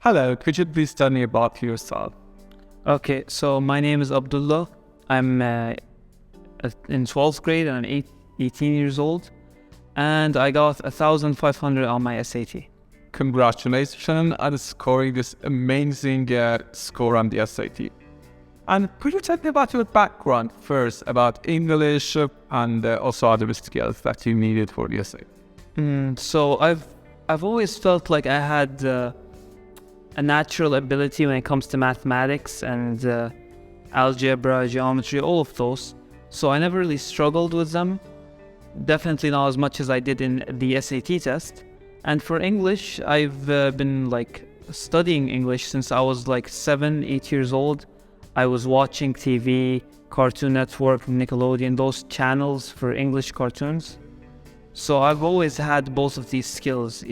Hello, could you please tell me about yourself? Okay, so my name is Abdullah. I'm in 12th grade and I'm 18 years old. And I got 1,500 on my SAT. Congratulations on scoring this amazing score on the SAT. And could you tell me about your background first, about English and also other skills that you needed for the SAT? So I've always felt like I had a natural ability when it comes to mathematics and algebra, geometry, all of those. So I never really struggled with them. Definitely not as much as I did in the SAT test. And for English, I've been studying English since I was 7, 8 years old. I was watching TV, Cartoon Network, Nickelodeon, those channels for English cartoons. So I've always had both of these skills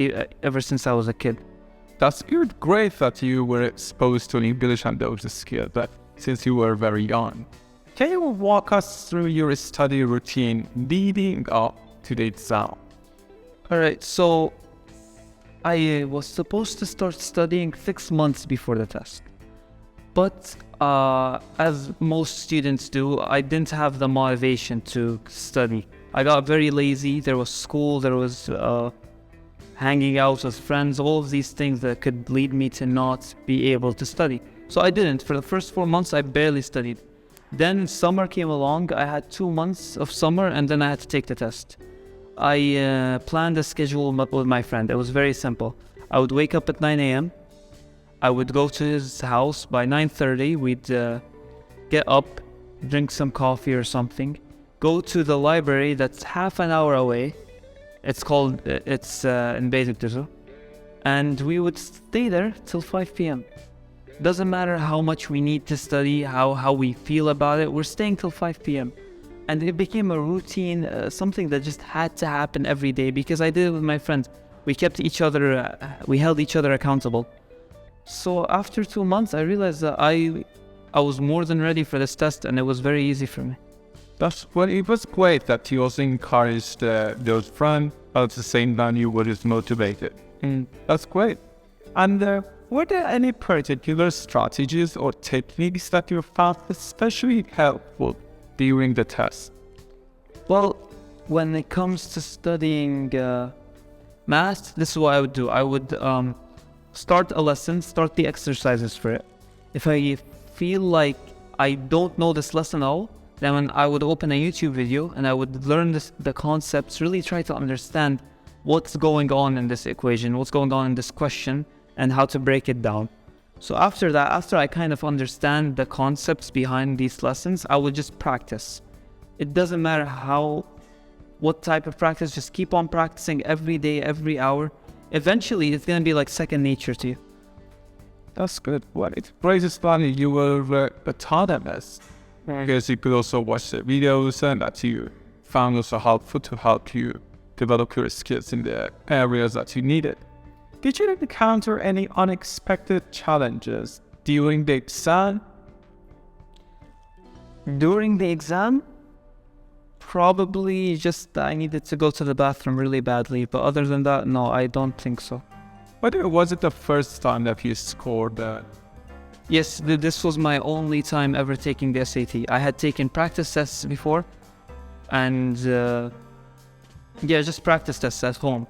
ever since I was a kid. That's good. Great that you were exposed to English and those skills since you were very young. Can you walk us through your study routine leading up to the exam? Alright, so I was supposed to start studying 6 months before the test. But as most students do, I didn't have the motivation to study. I got very lazy. There was school, there was hanging out with friends, all of these things that could lead me to not be able to study. So I didn't. For the first 4 months, I barely studied. Then summer came along. I had 2 months of summer and then I had to take the test. I planned a schedule with my friend. It was very simple. I would wake up at 9 a.m. I would go to his house by 9:30. We'd get up, drink some coffee or something, go to the library that's half an hour away. It's invaluable, and we would stay there till 5 p.m. Doesn't matter how much we need to study, how we feel about it, we're staying till 5 p.m. And it became a routine, something that just had to happen every day because I did it with my friends. We held each other accountable. So after 2 months, I realized that I was more than ready for this test and it was very easy for me. It was great that you also encouraged those friends, but at the same time you were just motivated. That's great. And were there any particular strategies or techniques that you found especially helpful during the test? Well, when it comes to studying math, this is what I would do. I would start a lesson, start the exercises for it. If I feel like I don't know this lesson at all, then I would open a YouTube video and I would learn the concepts, really try to understand what's going on in this equation, what's going on in this question, and how to break it down. So after I kind of understand the concepts behind these lessons, I would just practice. It doesn't matter what type of practice, just keep on practicing every day, every hour. Eventually, it's going to be like second nature to you. That's good. Well, it's great that you were autonomous. Because you could also watch the videos and that you found also helpful to help you develop your skills in the areas that you needed. Did you encounter any unexpected challenges during the exam? During the exam? Probably just I needed to go to the bathroom really badly. But other than that, no, I don't think so. But was it the first time that you scored that? Yes, this was my only time ever taking the SAT. I had taken practice tests before and just practice tests at home,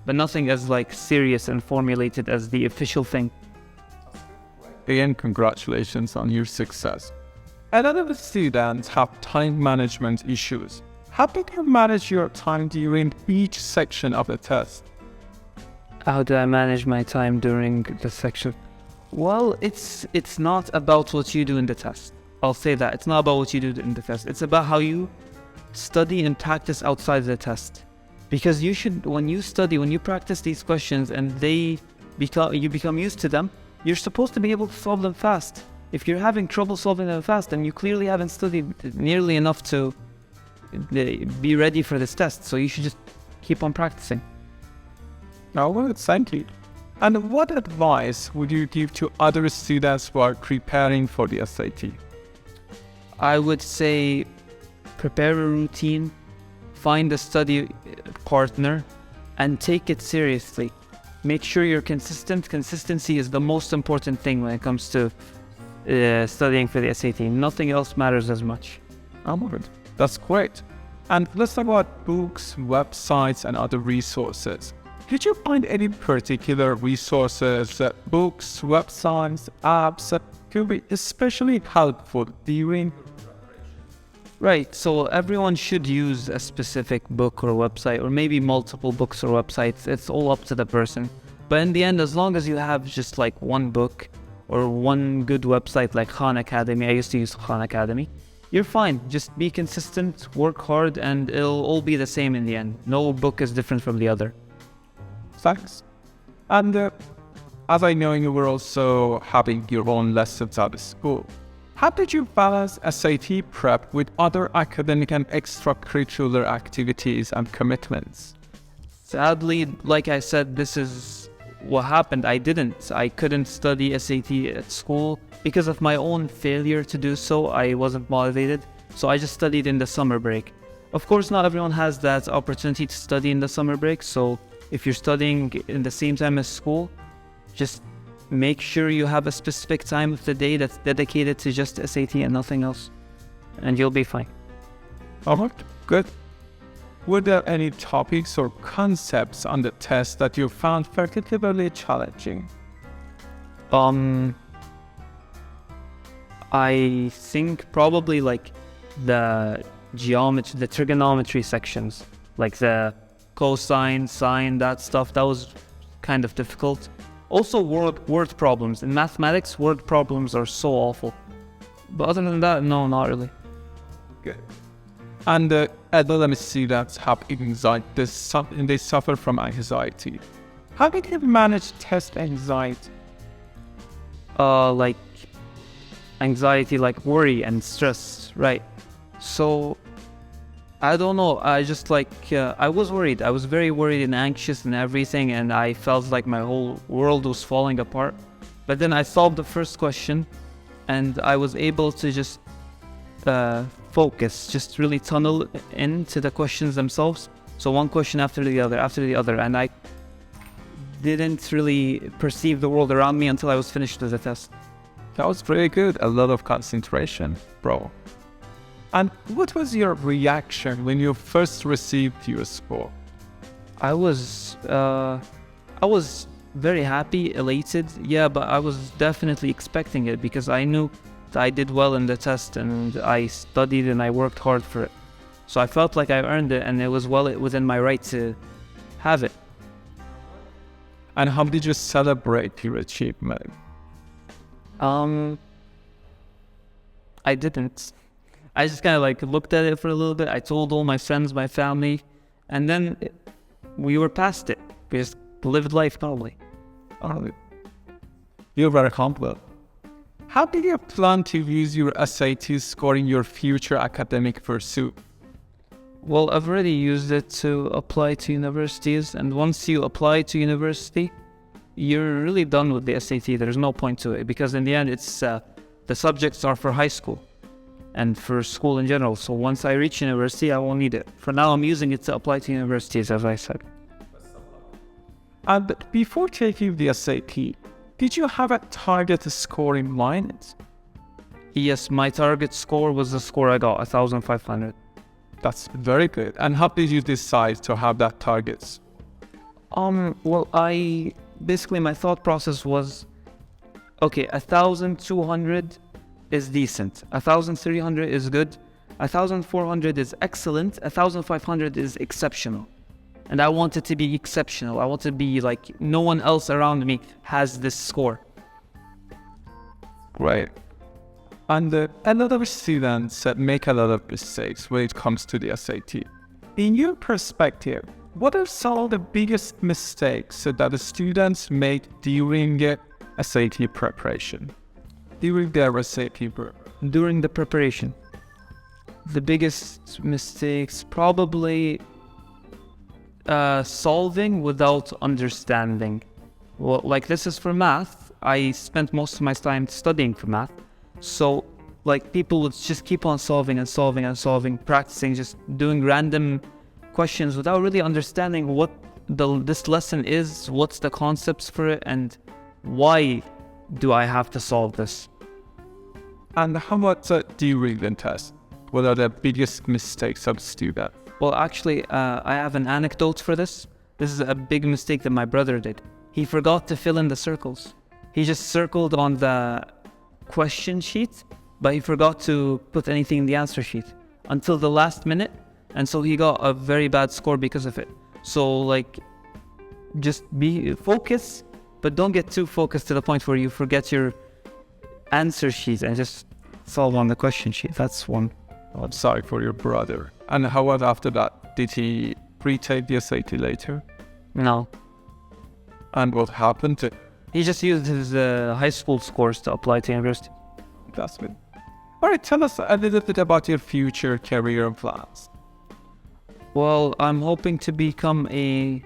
but nothing as serious and formulated as the official thing. Again, congratulations on your success. A lot of students have time management issues. How did you manage your time during each section of the test? How do I manage my time during the section? Well, it's not about what you do in the test. I'll say that. It's not about what you do in the test. It's about how you study and practice outside the test. Because when you practice these questions and you become used to them, you're supposed to be able to solve them fast. If you're having trouble solving them fast, then you clearly haven't studied nearly enough to be ready for this test. So you should just keep on practicing. Oh, well, thank you. And what advice would you give to other students who are preparing for the SAT? I would say prepare a routine, find a study partner, and take it seriously. make sure you're consistent. Consistency is the most important thing when it comes to studying for the SAT. Nothing else matters as much. Good. That's great. And let's talk about books, websites, and other resources. Did you find any particular resources, books, websites, apps that could be especially helpful during? Right, so everyone should use a specific book or website, or maybe multiple books or websites. It's all up to the person. But in the end, as long as you have just like one book or one good website like Khan Academy, I used to use Khan Academy, you're fine. Just be consistent, work hard, and it'll all be the same in the end. No book is different from the other. Thanks. And as I know, you were also having your own lessons out of school. How did you balance SAT prep with other academic and extracurricular activities and commitments? Sadly, like I said, this is what happened. I couldn't study SAT at school because of my own failure to do so. I wasn't motivated, so I just studied in the summer break. Of course, not everyone has that opportunity to study in the summer break, so if you're studying in the same time as school, just make sure you have a specific time of the day that's dedicated to just SAT and nothing else, and you'll be fine. Alright, good. Were there any topics or concepts on the test that you found particularly challenging? I think probably like the geometry, the trigonometry sections, like the cosine, sine, that stuff, that was kind of difficult. Also word problems. In mathematics, word problems are so awful. But other than that, no, not really. Good. And other students have anxiety. They suffer from anxiety. How did you manage test anxiety? Like anxiety, like worry and stress, right? So I don't know. I just I was worried. I was very worried and anxious and everything, and I felt like my whole world was falling apart. But then I solved the first question, and I was able to just focus, just really tunnel into the questions themselves. So one question after the other, and I didn't really perceive the world around me until I was finished with the test. That was pretty good. A lot of concentration, bro. And what was your reaction when you first received your score? I was very happy, elated, yeah, but I was definitely expecting it because I knew that I did well in the test and I studied and I worked hard for it. So I felt like I earned it and it was well within my right to have it. And how did you celebrate your achievement? I didn't. I just kind of looked at it for a little bit. I told all my friends, my family, and then we were past it. We just lived life normally. You're very humble. How did you plan to use your SAT score in your future academic pursuit? Well, I've already used it to apply to universities, and once you apply to university, you're really done with the SAT. There's no point to it because in the end, it's the subjects are for high school and for school in general. So once I reach university, I won't need it. For now, I'm using it to apply to universities, as I said. And before taking the SAT, did you have a target score in mind? Yes, my target score was the score I got, 1,500. That's very good. And how did you decide to have that target? Well, basically my thought process was, okay, 1,200 is decent, 1,300 is good, 1,400 is excellent, 1,500 is exceptional. And I want it to be exceptional. I want it to be like no one else around me has this score. Great. And a lot of students make a lot of mistakes when it comes to the SAT. In your perspective, what are some of the biggest mistakes that the students make during SAT preparation? During their SAT preparation? During the preparation, the biggest mistakes probably solving without understanding. Well, like this is for math. I spent most of my time studying for math. So people would just keep on solving and solving and solving, practicing, just doing random questions without really understanding what this lesson is, what's the concepts for it, and why do I have to solve this? And how about during the test? What are the biggest mistakes of students? Well, actually, I have an anecdote for this. This is a big mistake that my brother did. He forgot to fill in the circles. He just circled on the question sheet, but he forgot to put anything in the answer sheet until the last minute. And so he got a very bad score because of it. So like, just be focused, but don't get too focused to the point where you forget your answer sheet and just solve on the question sheet. That's one. I'm sorry for your brother. And how about after that? Did he retake the SAT later? No. And what happened to? He just used his high school scores to apply to university. That's good. All right, tell us a little bit about your future career plans. Well, I'm hoping to become a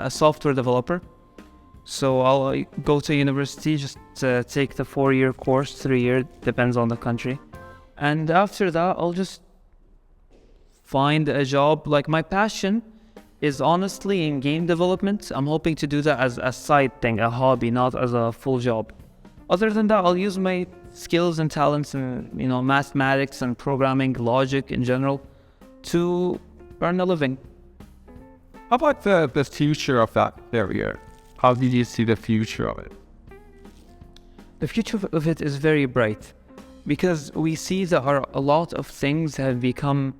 software developer. So I'll go to university, just take the 4-year course, 3-year, depends on the country. And after that, I'll just find a job. Like, my passion is honestly in game development. I'm hoping to do that as a side thing, a hobby, not as a full job. Other than that, I'll use my skills and talents in, mathematics and programming, logic in general, to earn a living. How about the future of that career? How did you see the future of it? The future of it is very bright, because we see that a lot of things have become,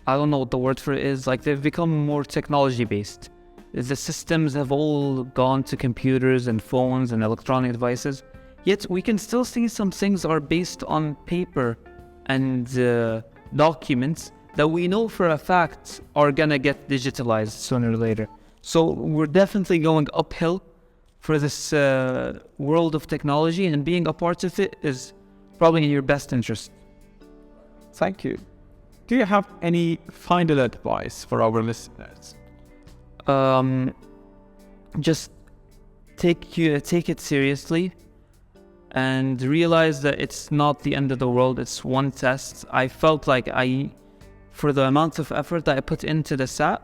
I don't know what the word for it is, like they've become more technology based. The systems have all gone to computers and phones and electronic devices, yet we can still see some things are based on paper and documents that we know for a fact are gonna get digitalized sooner or later. So we're definitely going uphill for this world of technology, and being a part of it is probably in your best interest. Thank you. Do you have any final advice for our listeners? Just take it seriously and realize that it's not the end of the world. It's one test. I felt like for the amount of effort that I put into the SAT,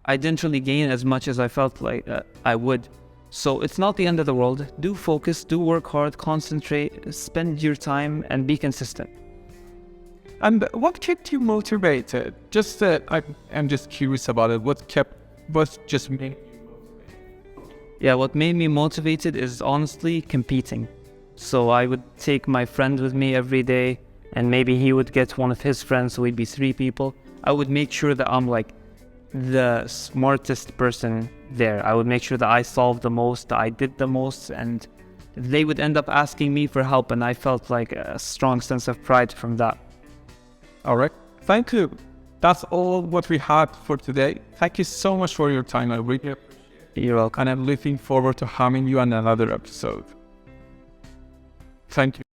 I didn't really gain as much as I felt like I would. So it's not the end of the world. Do focus, do work hard, concentrate, spend your time, and be consistent. And what kept you motivated? I'm just curious about it. What just made you motivated? Yeah, what made me motivated is honestly competing. So I would take my friend with me every day, and maybe he would get one of his friends, so we'd be 3 people. I would make sure that I'm like the smartest person there. I would make sure that I solved the most, that I did the most, and they would end up asking me for help, and I felt like a strong sense of pride from that. All right. Thank you. That's all what we had for today. Thank you so much for your time. I really appreciate it. You're welcome. And I'm looking forward to having you on another episode. Thank you.